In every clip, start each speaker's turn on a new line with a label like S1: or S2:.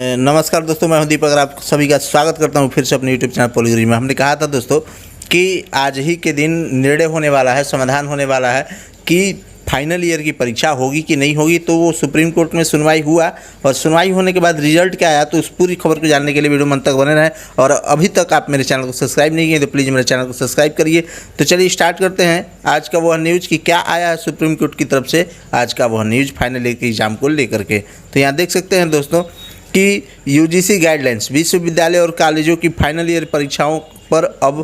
S1: नमस्कार दोस्तों, मैं हूं दीपक और आप सभी का स्वागत करता हूं फिर से अपने यूट्यूब चैनल पॉलीग्री में। हमने कहा था दोस्तों कि आज ही के दिन निर्णय होने वाला है, समाधान होने वाला है कि फाइनल ईयर की परीक्षा होगी कि नहीं होगी। तो वो सुप्रीम कोर्ट में सुनवाई हुआ और सुनवाई होने के बाद रिजल्ट क्या आया, तो उस पूरी खबर को जानने के लिए वीडियो अंत तक बने रहें। और अभी तक आप मेरे चैनल को सब्सक्राइब नहीं किए तो प्लीज़ मेरे चैनल को सब्सक्राइब करिए। तो चलिए स्टार्ट करते हैं आज का वह न्यूज़ कि क्या आया है सुप्रीम कोर्ट की तरफ से, आज का वह न्यूज़ फाइनल ईयर के एग्जाम को लेकर के। तो यहाँ देख सकते हैं दोस्तों कि यूजीसी गाइडलाइंस विश्वविद्यालय और कॉलेजों की फाइनल ईयर परीक्षाओं पर अब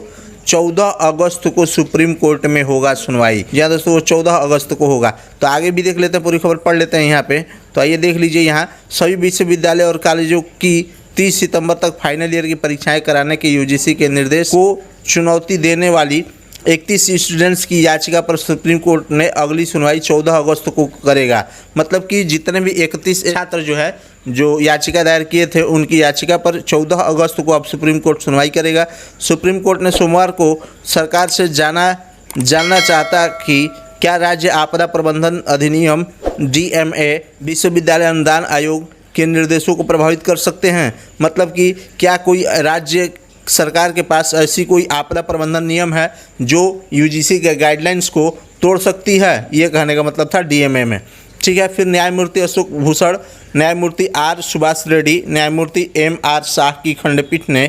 S1: 14 अगस्त को सुप्रीम कोर्ट में होगा सुनवाई। जी हाँ दोस्तों, वो 14 अगस्त को होगा। तो आगे भी देख लेते हैं, पूरी खबर पढ़ लेते हैं यहाँ पे। तो आइए देख लीजिए, यहाँ सभी विश्वविद्यालय और कॉलेजों की 30 सितंबर तक फाइनल ईयर की परीक्षाएं कराने के यूजीसी के निर्देश को चुनौती देने वाली 31 स्टूडेंट्स की याचिका पर सुप्रीम कोर्ट ने अगली सुनवाई 14 अगस्त को करेगा। मतलब कि जितने भी 31 छात्र जो याचिका दायर किए थे, उनकी याचिका पर 14 अगस्त को अब सुप्रीम कोर्ट सुनवाई करेगा। सुप्रीम कोर्ट ने सोमवार को सरकार से जानना चाहता कि क्या राज्य आपदा प्रबंधन अधिनियम DMA विश्वविद्यालय अनुदान आयोग के निर्देशों को प्रभावित कर सकते हैं। मतलब कि क्या कोई राज्य सरकार के पास ऐसी कोई आपदा प्रबंधन नियम है जो यूजीसी के गाइडलाइंस को तोड़ सकती है, ये कहने का मतलब था DMA में। ठीक है। फिर न्यायमूर्ति अशोक भूषण, न्यायमूर्ति R सुभाष रेड्डी, न्यायमूर्ति MR शाह की खंडपीठ ने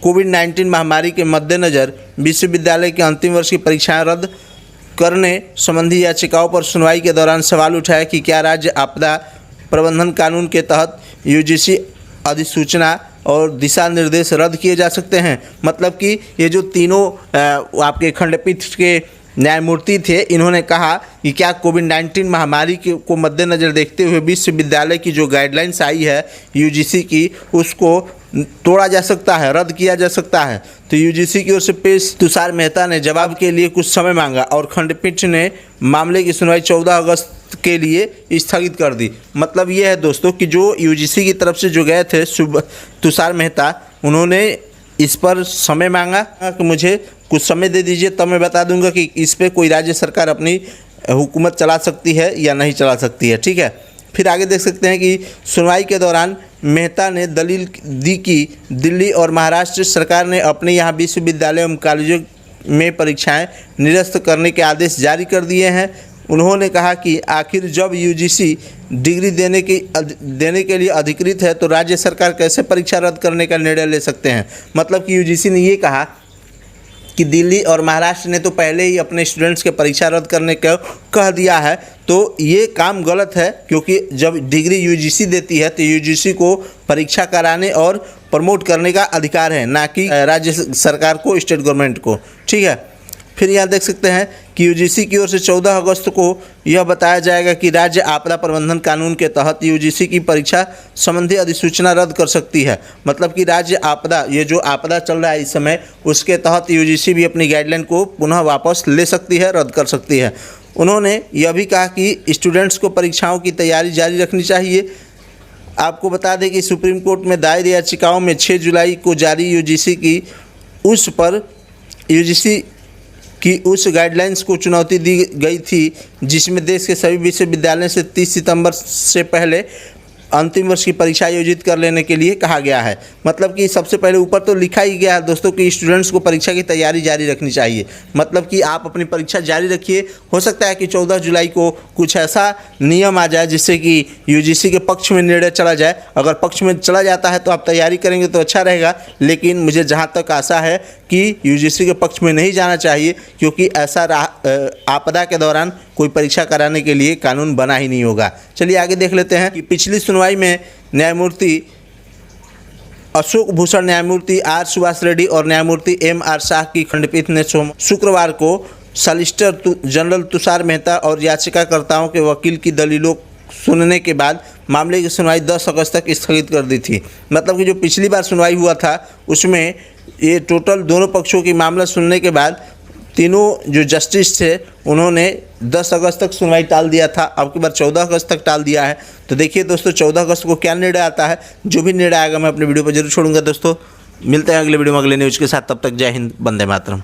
S1: कोविड-19 महामारी के मद्देनज़र विश्वविद्यालय के अंतिम वर्ष की परीक्षाएं रद्द करने संबंधी याचिकाओं पर सुनवाई के दौरान सवाल उठाया कि क्या राज्य आपदा प्रबंधन कानून के तहत यूजीसी अधिसूचना और दिशा निर्देश रद्द किए जा सकते हैं। मतलब कि ये जो तीनों आपके खंडपीठ के न्यायमूर्ति थे, इन्होंने कहा कि क्या कोविड-19 महामारी को मद्देनज़र देखते हुए विश्वविद्यालय की जो गाइडलाइंस आई है यूजीसी की, उसको तोड़ा जा सकता है, रद्द किया जा सकता है। तो यूजीसी की ओर से पेश तुषार मेहता ने जवाब के लिए कुछ समय मांगा और खंडपीठ ने मामले की सुनवाई 14 अगस्त के लिए स्थगित कर दी। मतलब ये है दोस्तों कि जो यूजीसी की तरफ से जो गए थे तुषार मेहता, उन्होंने इस पर समय मांगा कि मुझे कुछ समय दे दीजिए, तब मैं बता दूंगा कि इस पर कोई राज्य सरकार अपनी हुकूमत चला सकती है या नहीं चला सकती है। ठीक है। फिर आगे देख सकते हैं कि सुनवाई के दौरान मेहता ने दलील दी कि दिल्ली और महाराष्ट्र सरकार ने अपने यहाँ विश्वविद्यालय एवं कॉलेजों में परीक्षाएं निरस्त करने के आदेश जारी कर दिए हैं। उन्होंने कहा कि आखिर जब यूजीसी डिग्री देने के लिए अधिकृत है तो राज्य सरकार कैसे परीक्षा रद्द करने का निर्णय ले सकते हैं। मतलब कि यूजीसी ने ये कहा कि दिल्ली और महाराष्ट्र ने तो पहले ही अपने स्टूडेंट्स के परीक्षा रद्द करने का कह दिया है, तो ये काम गलत है, क्योंकि जब डिग्री यूजीसी देती है तो यूजीसी को परीक्षा कराने और प्रमोट करने का अधिकार है, ना कि राज्य सरकार को, स्टेट गवर्नमेंट को। ठीक है। फिर यहाँ देख सकते हैं कि यूजीसी की ओर से 14 अगस्त को यह बताया जाएगा कि राज्य आपदा प्रबंधन कानून के तहत यूजीसी की परीक्षा संबंधी अधिसूचना रद्द कर सकती है। मतलब कि राज्य आपदा, ये जो आपदा चल रहा है इस समय, उसके तहत यूजीसी भी अपनी गाइडलाइन को पुनः वापस ले सकती है, रद्द कर सकती है। उन्होंने यह भी कहा कि स्टूडेंट्स को परीक्षाओं की तैयारी जारी रखनी चाहिए। आपको बता दें कि सुप्रीम कोर्ट में दायर याचिकाओं में 6 जुलाई को जारी यूजीसी की उस गाइडलाइंस को चुनौती दी गई थी जिसमें देश के सभी विश्वविद्यालयों से 30 सितंबर से पहले अंतिम वर्ष की परीक्षा आयोजित कर लेने के लिए कहा गया है। मतलब कि सबसे पहले ऊपर तो लिखा ही गया है दोस्तों कि स्टूडेंट्स को परीक्षा की तैयारी जारी रखनी चाहिए। मतलब कि आप अपनी परीक्षा जारी रखिए। हो सकता है कि 14 जुलाई को कुछ ऐसा नियम आ जाए जिससे कि यूजीसी के पक्ष में निर्णय चला जाए। अगर पक्ष में चला जाता है तो आप तैयारी करेंगे तो अच्छा रहेगा, लेकिन मुझे जहाँ तक आशा है कि यूजीसी के पक्ष में नहीं जाना चाहिए, क्योंकि ऐसा आपदा के दौरान कोई परीक्षा कराने के लिए कानून बना ही नहीं होगा। चलिए आगे देख लेते हैं कि पिछली सुनवाई में न्यायमूर्ति अशोक भूषण, न्यायमूर्ति R सुभाष रेड्डी और न्यायमूर्ति MR शाह की खंडपीठ ने शुक्रवार को सॉलिसिटर जनरल तुषार मेहता और याचिकाकर्ताओं के वकील की दलीलों सुनने के बाद मामले की सुनवाई 10 अगस्त तक स्थगित कर दी थी। मतलब कि जो पिछली बार सुनवाई हुआ था उसमें ये टोटल दोनों पक्षों की मामला सुनने के बाद तीनों जो जस्टिस थे उन्होंने 10 अगस्त तक सुनवाई टाल दिया था। अब की बार 14 अगस्त तक टाल दिया है। तो देखिए दोस्तों 14 अगस्त को क्या निर्णय आता है। जो भी निर्णय आएगा मैं अपने वीडियो पर जरूर छोड़ूंगा। दोस्तों मिलते हैं अगले वीडियो में अगले न्यूज़ के साथ। तब तक जय हिंद, वंदे मातरम।